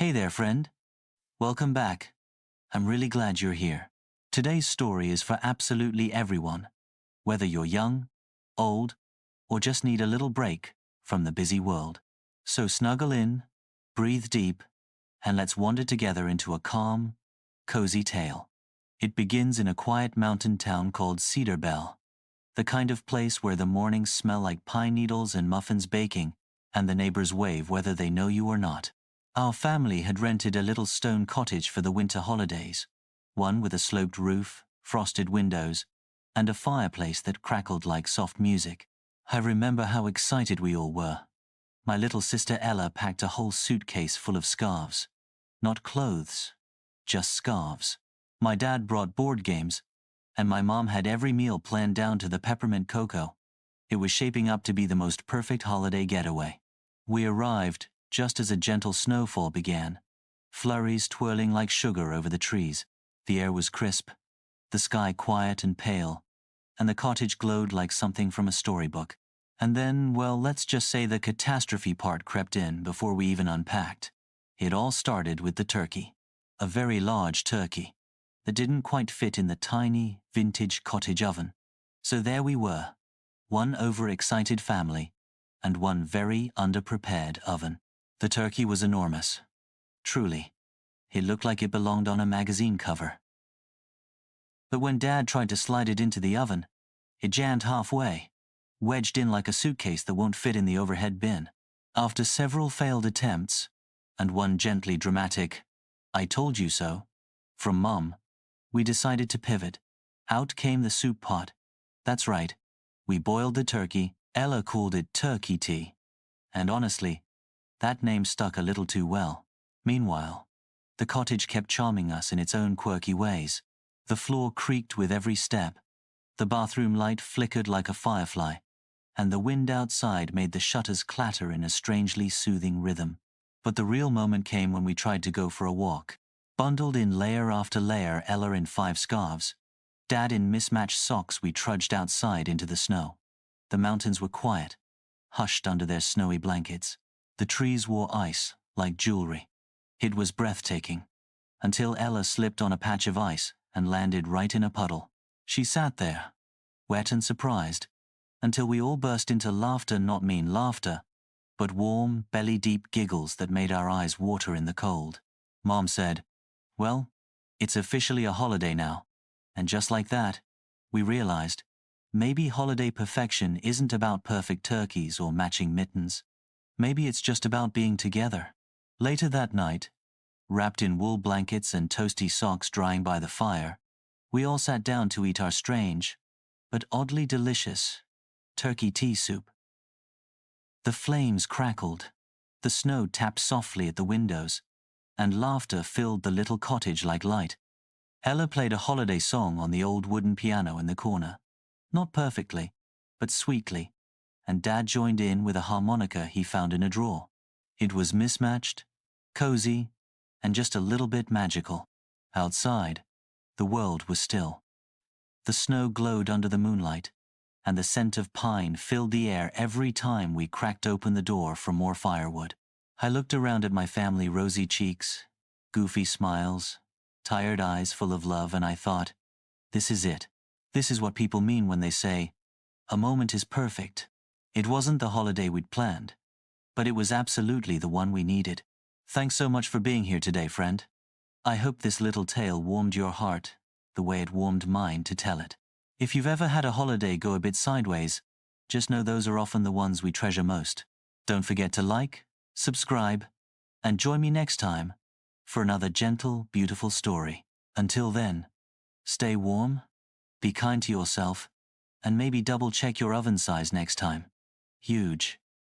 Hey there, friend. Welcome back. I'm really glad you're here. Today's story is for absolutely everyone, whether you're young, old, or just need a little break from the busy world. So snuggle in, breathe deep, and let's wander together into a calm, cozy tale. It begins in a quiet mountain town called Cedar Bell, the kind of place where the mornings smell like pine needles and muffins baking, and the neighbors wave whether they know you or not. Our family had rented a little stone cottage for the winter holidays, one with a sloped roof, frosted windows, and a fireplace that crackled like soft music. I remember how excited we all were. My little sister Ella packed a whole suitcase full of scarves. Not clothes, just scarves. My dad brought board games, and my mom had every meal planned down to the peppermint cocoa. It was shaping up to be the most perfect holiday getaway. We arrived just as a gentle snowfall began, flurries twirling like sugar over the trees. The air was crisp, the sky quiet and pale, and the cottage glowed like something from a storybook. And then, well, let's just say the catastrophe part crept in before we even unpacked. It all started with the turkey. A very large turkey that didn't quite fit in the tiny, vintage cottage oven. So there we were, one overexcited family and one very underprepared oven. The turkey was enormous. Truly, it looked like it belonged on a magazine cover. But when Dad tried to slide it into the oven, it jammed halfway, wedged in like a suitcase that won't fit in the overhead bin. After several failed attempts, and one gently dramatic, "I told you so," from Mom, we decided to pivot. Out came the soup pot. That's right, we boiled the turkey. Ella called it turkey tea. And honestly, that name stuck a little too well. Meanwhile, the cottage kept charming us in its own quirky ways. The floor creaked with every step, the bathroom light flickered like a firefly, and the wind outside made the shutters clatter in a strangely soothing rhythm. But the real moment came when we tried to go for a walk. Bundled in layer after layer, Ella in 5 scarves, Dad in mismatched socks, we trudged outside into the snow. The mountains were quiet, hushed under their snowy blankets. The trees wore ice like jewelry. It was breathtaking, until Ella slipped on a patch of ice and landed right in a puddle. She sat there, wet and surprised, until we all burst into laughter, not mean laughter, but warm, belly-deep giggles that made our eyes water in the cold. Mom said, "Well, it's officially a holiday now." And just like that, we realized, maybe holiday perfection isn't about perfect turkeys or matching mittens. Maybe it's just about being together. Later that night, wrapped in wool blankets and toasty socks drying by the fire, we all sat down to eat our strange, but oddly delicious, turkey tea soup. The flames crackled, the snow tapped softly at the windows, and laughter filled the little cottage like light. Ella played a holiday song on the old wooden piano in the corner. Not perfectly, but sweetly, and Dad joined in with a harmonica he found in a drawer. It was mismatched, cozy, and just a little bit magical. Outside, the world was still. The snow glowed under the moonlight, and the scent of pine filled the air every time we cracked open the door for more firewood. I looked around at my family, rosy cheeks, goofy smiles, tired eyes full of love, and I thought, this is it. This is what people mean when they say, a moment is perfect. It wasn't the holiday we'd planned, but it was absolutely the one we needed. Thanks so much for being here today, friend. I hope this little tale warmed your heart the way it warmed mine to tell it. If you've ever had a holiday go a bit sideways, just know those are often the ones we treasure most. Don't forget to like, subscribe, and join me next time for another gentle, beautiful story. Until then, stay warm, be kind to yourself, and maybe double-check your oven size next time. Huge.